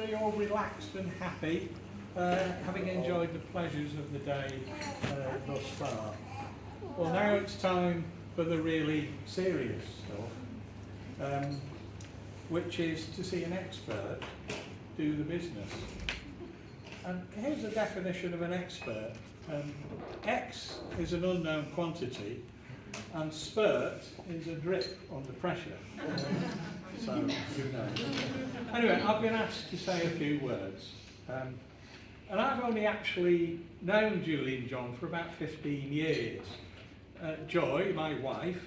hopefully you're all relaxed and happy, having enjoyed the pleasures of the day thus far. Well, now it's time for the really serious stuff, which is to see an expert do the business. And here's the definition of an expert. X is an unknown quantity, and spurt is a drip under pressure. So, who knows. Anyway, I've been asked to say a few words. And I've only actually known Julie and John for about 15 years. Joy, my wife,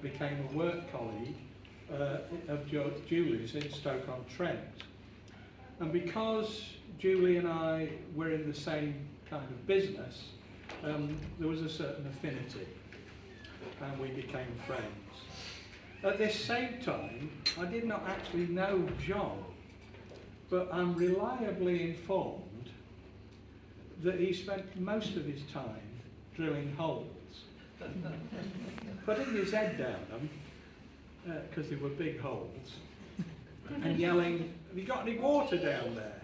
became a work colleague of Julie's in Stoke-on-Trent. And because Julie and I were in the same kind of business, there was a certain affinity, and we became friends. At this same time, I did not actually know John, but I'm reliably informed that he spent most of his time drilling holes, putting his head down them, because they were big holes, and yelling, "Have you got any water down there?"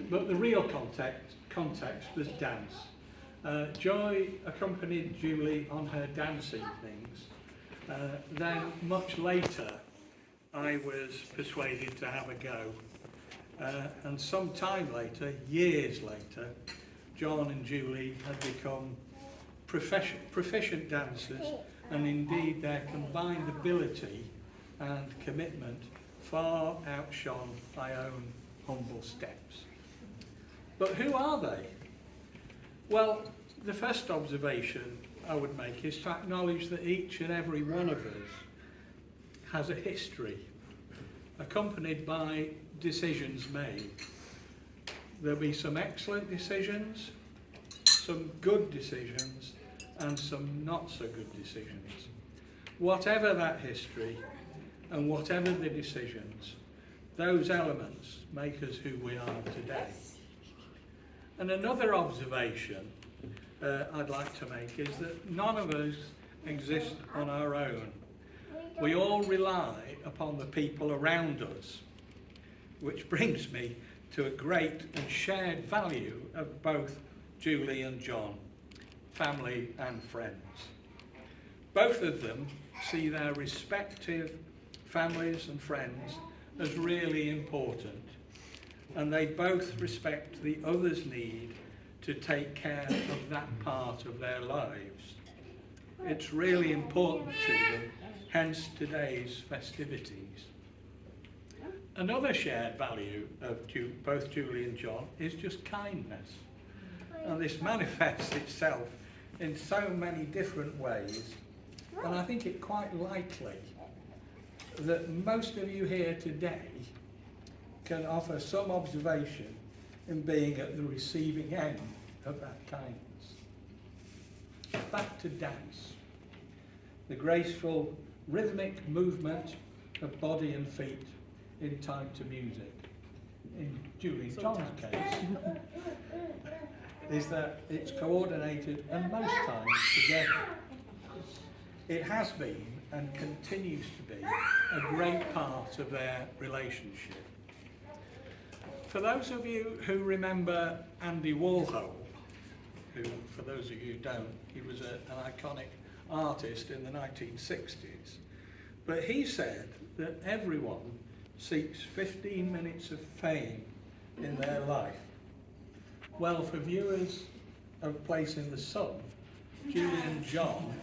But the real context was dance. Joy accompanied Julie on her dance evenings. Then, much later, I was persuaded to have a go. And some time later, years later, John and Julie had become proficient dancers, and indeed their combined ability and commitment far outshone my own humble steps. But who are they? Well, the first observation I would make is to acknowledge that each and every one of us has a history, accompanied by decisions made. There'll be some excellent decisions, some good decisions, and some not so good decisions. Whatever that history, and whatever the decisions, those elements make us who we are today. And another observation I'd like to make is that none of us exist on our own. We all rely upon the people around us, which brings me to a great and shared value of both Julie and John, family and friends. Both of them see their respective families and friends as really important, and they both respect the other's need to take care of that part of their lives. It's really important to them, hence today's festivities. Another shared value of both Julie and John is just kindness. And this manifests itself in so many different ways, and I think it quite likely that most of you here today can offer some observation in being at the receiving end of that kindness. Back to dance. The graceful, rhythmic movement of body and feet in time to music. In Julie and John's case, is that it's coordinated and most times together. It has been and continues to be a great part of their relationship. For those of you who remember Andy Warhol, who, for those of you who don't, he was an iconic artist in the 1960s, but he said that everyone seeks 15 minutes of fame in their life. Well, for viewers of Place in the Sun, Julie and John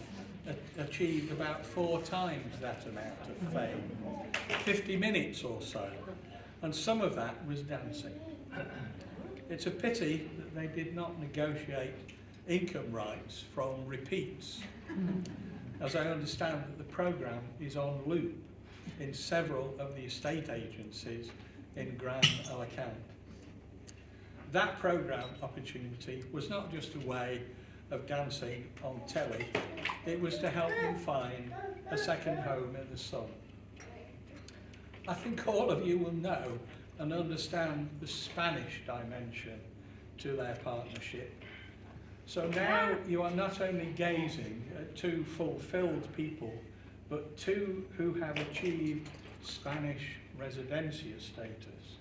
achieved about 4 times that amount of fame, 50 minutes or so, and some of that was dancing. It's a pity that they did not negotiate income rights from repeats, as I understand that the programme is on loop in several of the estate agencies in Grand Alicante. That programme opportunity was not just a way of dancing on telly, it was to help them find a second home in the sun. I think all of you will know and understand the Spanish dimension to their partnership. So now you are not only gazing at 2 fulfilled people, but 2 who have achieved Spanish residencia status.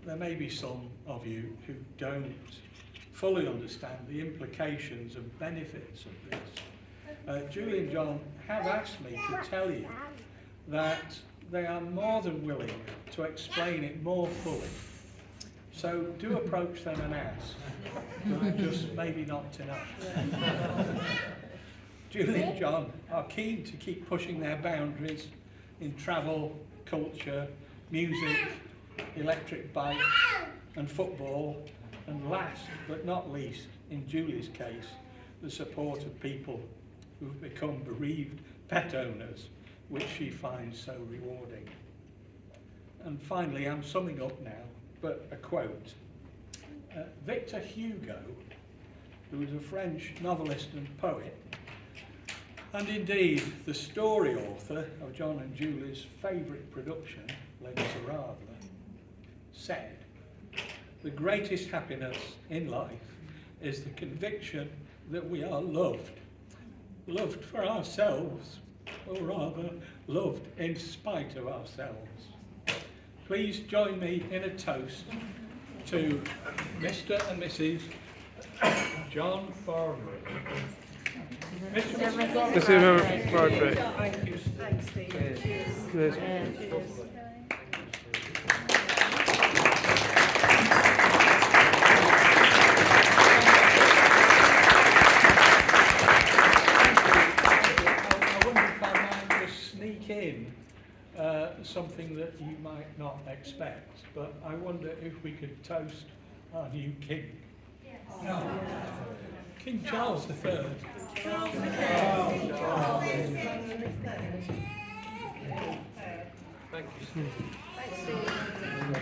there may be some of you who don't fully understand the implications and benefits of this. Julie and John have asked me to tell you that they are more than willing to explain it more fully. So do approach them and ask, but just maybe not tonight. Julie and John are keen to keep pushing their boundaries in travel, culture, music, electric bikes and football, and last but not least, in Julie's case, the support of people who've become bereaved pet owners, which she finds so rewarding. And finally, I'm summing up now, but a quote. Victor Hugo, who was a French novelist and poet, and indeed the story author of John and Julie's favourite production, Les Miserables, said, "The greatest happiness in life is the conviction that we are loved. Loved for ourselves, or rather, loved in spite of ourselves." Please join me in a toast to Mr. and Mrs. John Broderick. Mr. Broderick. Thank you. Thanks, Steve. Cheers. Cheers. Something that you might not expect, but I wonder if we could toast our new king. Yes. No. King Charles III. Charles Thank you. Thanks, Steve.